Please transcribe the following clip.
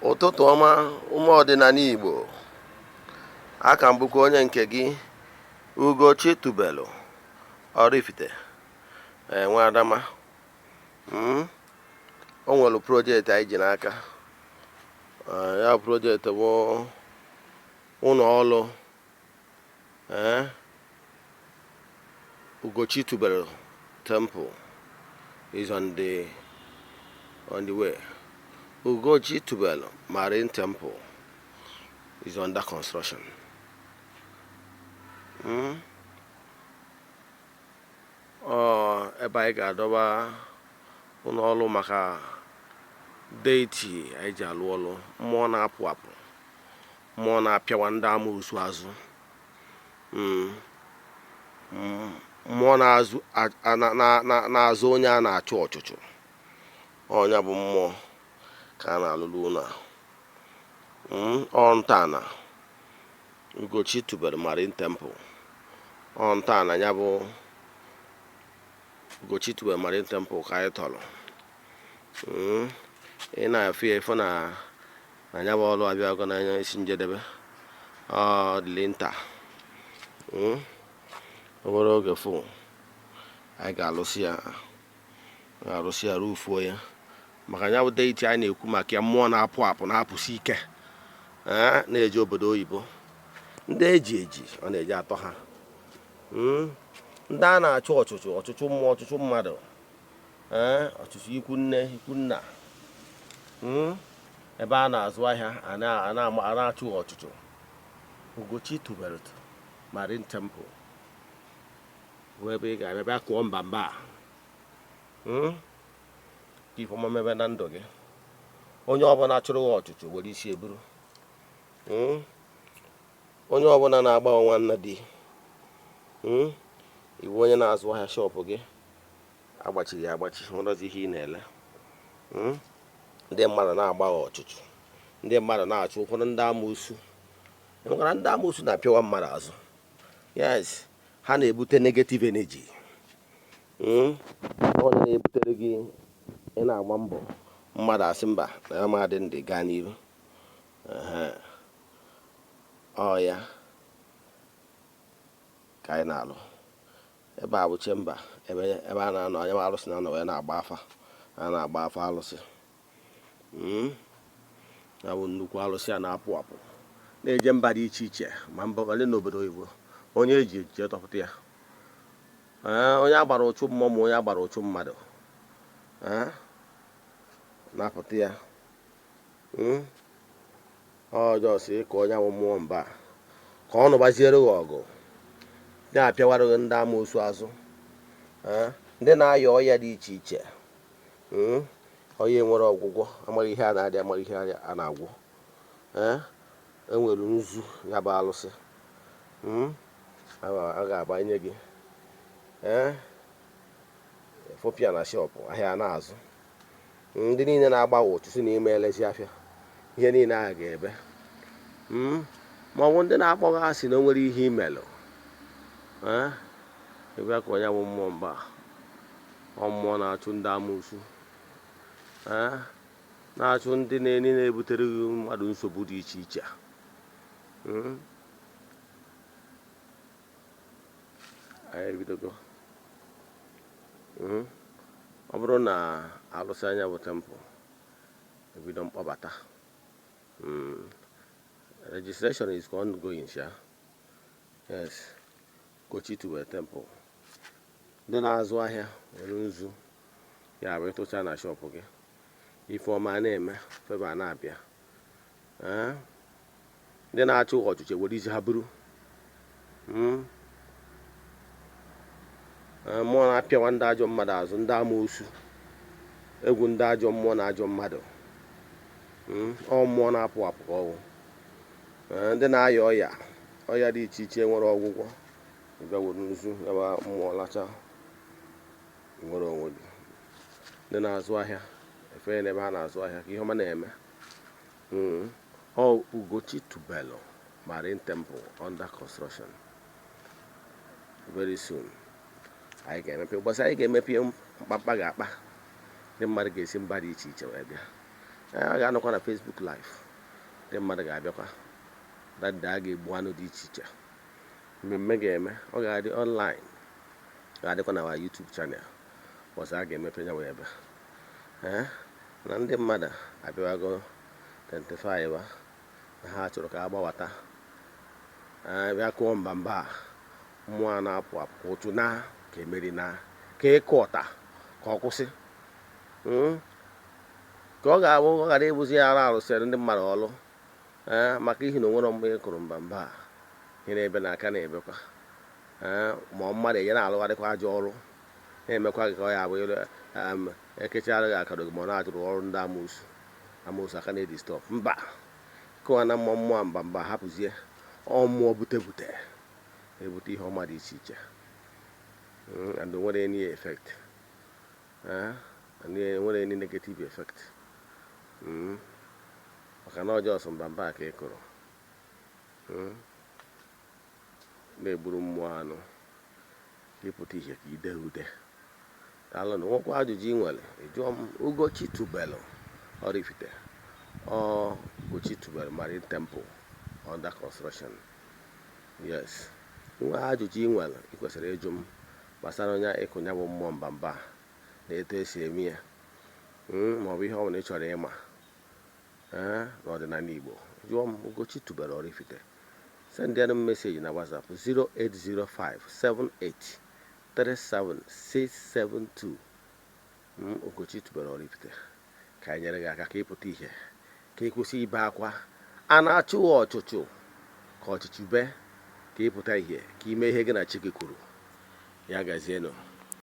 Ụtụtụ ọma ụmụ ọdịnala Igbo, aka m bụkwa onye nke gị Ugochi tubelu Oraifite Nwa Adama. O nwere projekti anyị ji n'aka. Ya projekti bụ ụlọ ọrụ Ugochi tubelu temple is on the way. Ugochi tubelu marine temple is under construction. Ebe anyị ga-adọba ụlọ ọrụ maka Deity anyị ji alụ ọrụ, mmụọ na-apụ apụ, mmụọ na-apịawa ndị Amosu azụ, mmụọ na-azụ onye a na-achụ ochuchu. Onye bụ mmụọ ka a na-alụlụ ụlọ a. Ntọala Ugochi tubelu marine temple. Ntọala ya bụ Ugochi tubelu marine temple ka anyị tọrọ. Ị na-efu efu na ya bụ ọrụ abịago n'anya isi njedebe. Ọ dịlị nta. O nwere oge fụ anyị ga-arụsị ya rufuo ya, maka ya bụ Deity anyị na-ekwu maka ya, mmụọ na-apụ apụ na-apụsi ike, na-eji obodo oyibo. Ndị eji ọ na-eji atọ ha. Ndị a na-achụ ọchụchụ mmụọ, ọchụchụ mmadụ, ọchụchụ ikwu nne ikwu nna, ebe a na-azụ ahịa a na-achụ ọchụchụ. Ugochi tubelu marine temple bụ ebe ị ga-abịa bịa kụọ mbaa ifeọma mebe na ndụ gị. Onye ọbụla chụrụ ọchụchụ were isi eburu. Onye ọbụla na-agba nwanne dị iwu onye na-azụ ahịa shọpụ gị agbachiri agbachi, nwerozi ihe ị na-ele. Ndị mmadụ na-agba ọchụchụ, ndị mmadụ na-achụ ụfọdụ ndị Amosu. Enwekwara ndị Amosu na-apịawa mmadụ azụ. Yes, ha na-ebute negative energy. Onye na-ebutere gị ị na-agba mbọ, mmadụ asị mba na ya ma dị ndị gaa n'ihu. Ọ ya ka anyị na-alụ. Ebe a bụ chemba, ebe a na-anọ anya alụsị na-anọ wee na-agba afa. A na-agba afa alụsị. Ya bụ nnukwu alụsị a na-apụ apụ, na-eje mba dị iche iche, ma mba ole n'obodo oyibo. Onye eji tọpụta ya, onye agbara ụchụ mmụọ ma onye agbara ụchụ mmadụ, na-apụta ya. Ọjọọ si ka onye bụ mmụọ mbaa ka ọ nụbaziere gị ọgụ, na-apịawara gị ndị Amosu azụ, ndị na-aya ọya dị iche iche. Onye nwere ọgwụgwọ, amaghị ihe a na-adị, amaghị ihe a na-agwụ. Enwere nzu ya bụ alụsị a ga-agbanye gị, efopịa na shọpụ ahịa na-azụ. Ndị niile na-agba ụchụsị n'ime elezi afịa, ihe niile a ga-ebe. Ma ọ bụ ndị na-akpọghị asị na o nwere ihe imelụ, ebe ka onye bụ mmụọ mbaa. Ọ mmụọ na-achụ ndị Amosu, na-achụ ndị na-ebutere mmadụ nsogbu dị iche iche. Anyị ebidogo. Ọ bụrụ na alụsị anya bụ temple, ebido mkpọbata. Registration is ongoing, sha. Yes, Ugochi tubelu temple. Ndị na-azụ ahịa were nzu ya bụ ịtụcha na shọpụ gị, ifeọma na-eme, feba na-abịa. Ndị na-achụ ọchụchụ were isi ha buru. Mmụọ na-apịawa ndị ajọ mmadụ azụ, ndị Amosu, egwu ndị ajọ mmụọ na ajọ mmadụ. Ọ mmụọ na-apụ apụ ka ọwụ. Ndị na-aya ọya dị iche iche nwere ọgwụgwọ, bịa were nzu ebe mmụọ lacha, nwere onwe gị. Ndị na-azụ ahịa efe n'ebe ha na-azụ ahịa ka ihe ọma na-eme. Ugochi tubelu marine temple under construction. Very soon anyị ga-emepe ụbọchị anyị ga-emepe mkpamkpa ga-akpa. Ndị mmadụ ga-esi mba dị iche iche wee bịa. a ga-anọkwa na Facebook live, ndị mmadụ ga-abịakwa dada a ga-egbu anụ dị iche iche. Mmemme ga-eme, ọ ga-adị online, ga-adịkwa na wa YouTube channel bọsụ a ga-emepe ya wee ebe na ndị mmadụ abịawago 25 na ha chọrọ ka a gbawata bịa kụọ mbaa mmụọ a na-apụ apụ ka ụtụ na ka emeri na ka ịkụ ọta ka ọ kwụsị, ka ọ ga-abụ ọ ghara ịbụzi ya arụsịrị ndị mmadụ ọlụ maka ihi na onwere mgbe ị kụrụ mbaa ihe na-ebe n'aka na-ebekwa ma mmadụ enye na-alụgharịkwa ajọ ọrụ na-emekwa gị ka ọ ya abụ ekechara gị akara gị ma ọ na-ajụrụ ọrụ ndị amosu aka na-edistọp mba kụwa na mmụọ mbaa hapụzie ọmụọ ebute ihe ọma dị iche iche and nwere any effect and nwere any negative effect maka na ọjọọ sọ mbaa ka ị kụrụ na-egburu mmụọ anụ ịpụta ihe ka ide ude daalụ na nwekwa ajụjụ ị nwere ịjụọ m Ugochi tubelu Oraifite Ugochi tubelu Marine Temple under construction. Yes, nwe ajụjụ ị nwere ị kwesịrị ịjụ m gbasara onye ịkụnya bụ mmụọ mbaa na etu esi eme ya maọbụ ihe ọ bụla ị chọrọ ịma n'ọdịnala Igbo jụọ m Ugochi tubelu Oraifite. Send them a message na WhatsApp 08057837672. Ugochi tubelu Oraifite ka anyị nyere gị aka ka ịpụta ihe ka ị kwụsị ibe akwa a na-achụ ochuchu ka ọchịchị bee ka ịpụta ihe ka ime ihe gị na chi gị kwuru. Ya gazienụ.